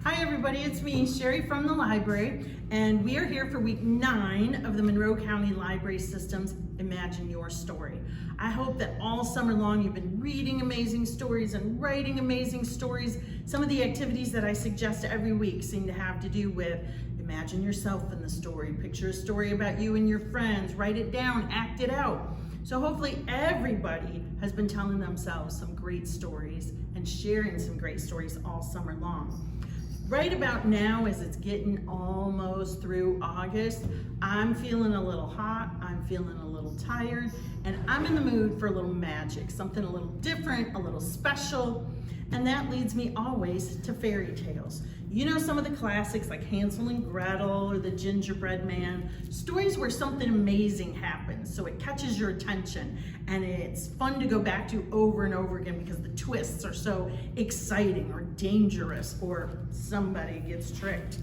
Hi everybody, it's me, Sheree from the library, and we are here for week 9 of the Monroe County Library System's Imagine Your Story. I hope that all summer long you've been reading amazing stories and writing amazing stories. Some of the activities that I suggest every week seem to have to do with imagine yourself in the story, picture a story about you and your friends, write it down, act it out. So hopefully everybody has been telling themselves some great stories and sharing some great stories all summer long. Right about now, as it's getting almost through August, I'm feeling a little hot, I'm feeling a little tired, and I'm in the mood for a little magic, something a little different, a little special, and that leads me always to fairy tales. You know, some of the classics like Hansel and Gretel or the Gingerbread Man, stories where something amazing happens, so it catches your attention and it's fun to go back to over and over again because the twists are so exciting or dangerous or somebody gets tricked.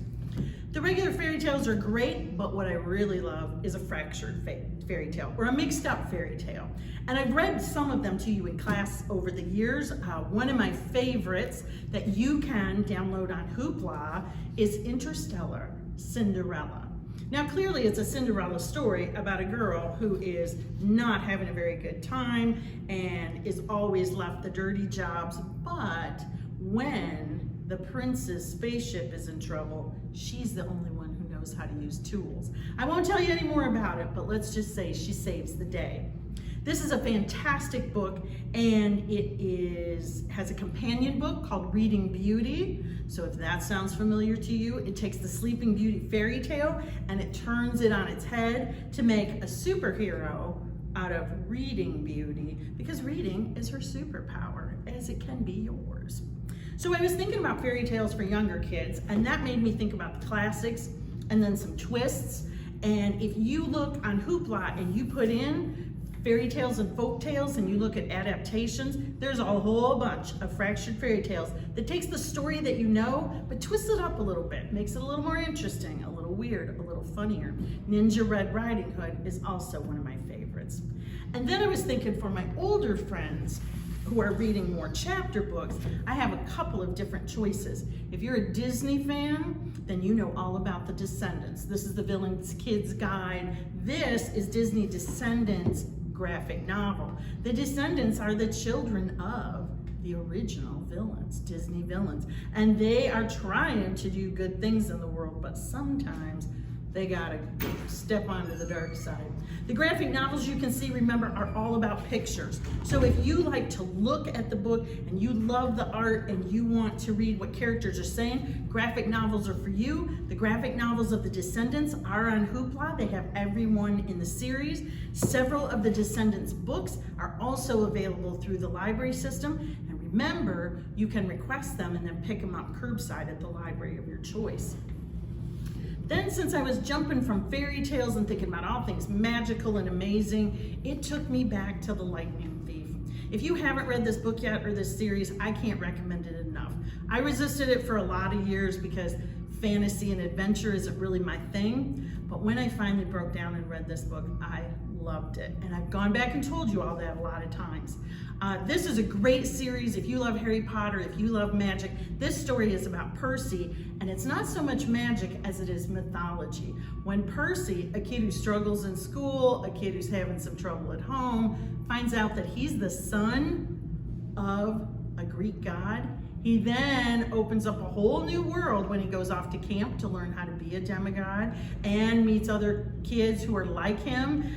The regular fairy tales are great, but what I really love is a fractured fairy tale or a mixed up fairy tale. And I've read some of them to you in class over the years. One of my favorites that you can download on Hoopla is Interstellar Cinderella. Now clearly it's a Cinderella story about a girl who is not having a very good time and is always left the dirty jobs, but when the prince's spaceship is in trouble, she's the only one who knows how to use tools. I won't tell you any more about it, but let's just say she saves the day. This is a fantastic book, and it has a companion book called Reading Beauty. So if that sounds familiar to you, it takes the Sleeping Beauty fairy tale and it turns it on its head to make a superhero out of Reading Beauty, because reading is her superpower, as it can be yours. So I was thinking about fairy tales for younger kids, and that made me think about the classics and then some twists. And if you look on Hoopla and you put in fairy tales and folk tales and you look at adaptations, there's a whole bunch of fractured fairy tales that takes the story that you know, but twists it up a little bit, makes it a little more interesting, a little weird, a little funnier. Ninja Red Riding Hood is also one of my favorites. And then I was thinking for my older friends who are reading more chapter books, I have a couple of different choices. If you're a Disney fan, then you know all about the Descendants. This is the Villain's Kids Guide. This is Disney Descendants graphic novel. The Descendants are the children of the original villains, Disney villains, and they are trying to do good things in the world, but sometimes they gotta step onto the dark side. The graphic novels you can see, remember, are all about pictures. So if you like to look at the book and you love the art and you want to read what characters are saying, graphic novels are for you. The graphic novels of the Descendants are on Hoopla. They have everyone in the series. Several of the Descendants books are also available through the library system. And remember, you can request them and then pick them up curbside at the library of your choice. Then, since I was jumping from fairy tales and thinking about all things magical and amazing, it took me back to The Lightning Thief. If you haven't read this book yet or this series, I can't recommend it enough. I resisted it for a lot of years because fantasy and adventure isn't really my thing, but when I finally broke down and read this book, I loved it. And I've gone back and told you all that a lot of times. This is a great series. If you love Harry Potter, if you love magic, this story is about Percy, and it's not so much magic as it is mythology. When Percy, a kid who struggles in school, a kid who's having some trouble at home, finds out that he's the son of a Greek god, he then opens up a whole new world when he goes off to camp to learn how to be a demigod and meets other kids who are like him.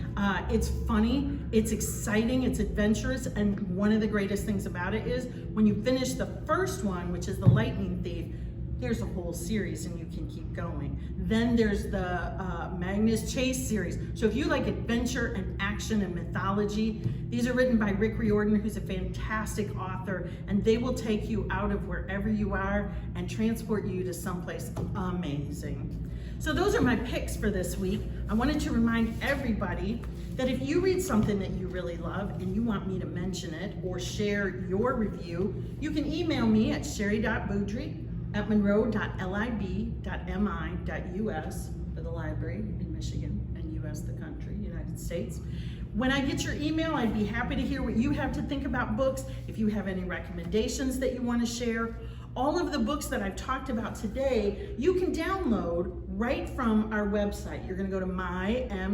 It's funny, it's exciting, it's adventurous, and one of the greatest things about it is when you finish the first one, which is The Lightning Thief, there's a whole series and you can keep going. Then there's the Magnus Chase series. So if you like adventure and action and mythology, these are written by Rick Riordan, who's a fantastic author, and they will take you out of wherever you are and transport you to someplace amazing. So those are my picks for this week. I wanted to remind everybody that if you read something that you really love and you want me to mention it or share your review, you can email me at sherry.boudry@monroe.lib.mi.us for the library in Michigan and US the country, United States. When I get your email, I'd be happy to hear what you have to think about books, if you have any recommendations that you want to share, All of the books that I've talked about today, you can download right from our website. You're gonna go to mymcls.com,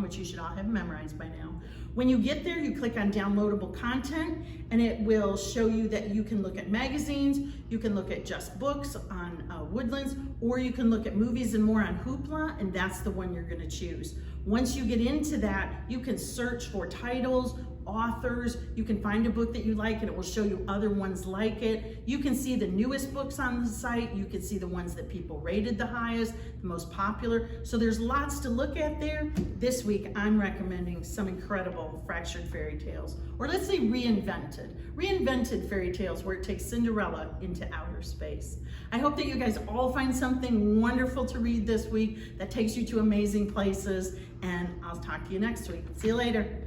which you should all have memorized by now. When you get there, you click on downloadable content, and it will show you that you can look at magazines, you can look at just books on Woodlands, or you can look at movies and more on Hoopla, and that's the one you're gonna choose. Once you get into that, you can search for titles, authors, you can find a book that you like and it will show you other ones like it. You can see the newest books on the site, you can see the ones that people rated the highest, the most popular. So there's lots to look at there. This week I'm recommending some incredible fractured fairy tales, or let's say reinvented fairy tales where it takes Cinderella into outer space. I hope that you guys all find something wonderful to read this week that takes you to amazing places, and I'll talk to you next week. See you later.